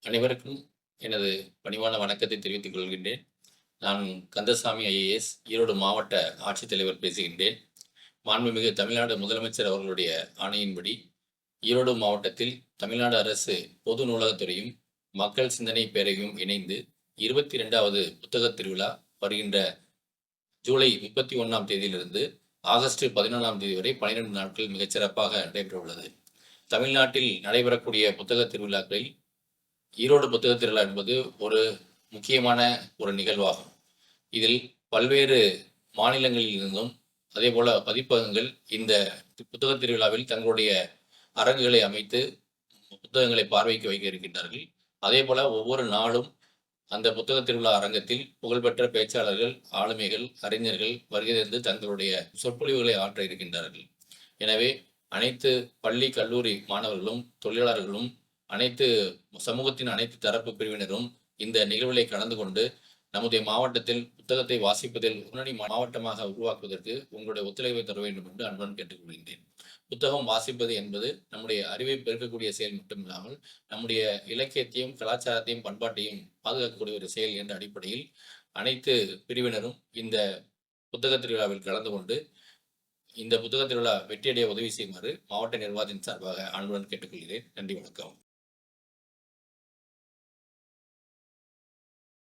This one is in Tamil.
அனைவருக்கும் எனது பணிவான வணக்கத்தை தெரிவித்துக் கொள்கின்றேன். நான் கந்தசாமி ஐஏஎஸ் ஈரோடு மாவட்ட ஆட்சித்தலைவர் பேசுகின்றேன். மாண்புமிகு தமிழ்நாடு முதலமைச்சர் அவர்களுடைய ஆணையின்படி ஈரோடு மாவட்டத்தில் தமிழ்நாடு அரசு பொது நூலகத்துறையும் மக்கள் சிந்தனை பேரவையும் இணைந்து 22வது புத்தகத் திருவிழா வருகின்ற ஜூலை 31ஆம் தேதியிலிருந்து ஆகஸ்ட் 11ஆம் தேதி வரை 12 நாட்கள் மிகச்சிறப்பாக நடைபெற உள்ளது. தமிழ்நாட்டில் நடைபெறக்கூடிய புத்தகத் திருவிழாக்களில் ஈரோடு புத்தகத் திருவிழா என்பது ஒரு முக்கியமான ஒரு நிகழ்வாகும். இதில் பல்வேறு மாநிலங்களில் இருந்தும் அதே போல பதிப்பகங்கள் இந்த புத்தகத் திருவிழாவில் தங்களுடைய அரங்குகளை அமைத்து புத்தகங்களை பார்வைக்கு வைக்க இருக்கின்றார்கள். அதே போல ஒவ்வொரு நாளும் அந்த புத்தகத் திருவிழா அரங்கத்தில் புகழ்பெற்ற பேச்சாளர்கள், ஆளுமைகள், அறிஞர்கள் வருகை தந்து தங்களுடைய சொற்பொழிவுகளை ஆற்ற இருக்கின்றார்கள். எனவே அனைத்து பள்ளி, கல்லூரி மாணவர்களும், தொழிலாளர்களும், அனைத்து சமூகத்தின் அனைத்து தரப்பு பிரிவினரும் இந்த நிகழ்விலை கலந்து கொண்டு நம்முடைய மாவட்டத்தில் புத்தகத்தை வாசிப்பதில் முன்னணி மாவட்டமாக உருவாக்குவதற்கு உங்களுடைய ஒத்துழைப்பை தர வேண்டும் என்று அன்புடன் கேட்டுக்கொள்கின்றேன். புத்தகம் வாசிப்பது என்பது நம்முடைய அறிவை பெருக்கக்கூடிய செயல் மட்டுமில்லாமல் நம்முடைய இலக்கியத்தையும், கலாச்சாரத்தையும், பண்பாட்டையும் பாதுகாக்கக்கூடிய ஒரு செயல் என்ற அடிப்படையில் அனைத்து பிரிவினரும் இந்த புத்தக திருவிழாவில் கலந்து கொண்டு இந்த புத்தக திருவிழா வெற்றியடைய உதவி செய்யுமாறு மாவட்ட நிர்வாகத்தின் சார்பாக அன்புடன் கேட்டுக்கொள்கிறேன். நன்றி, வணக்கம்.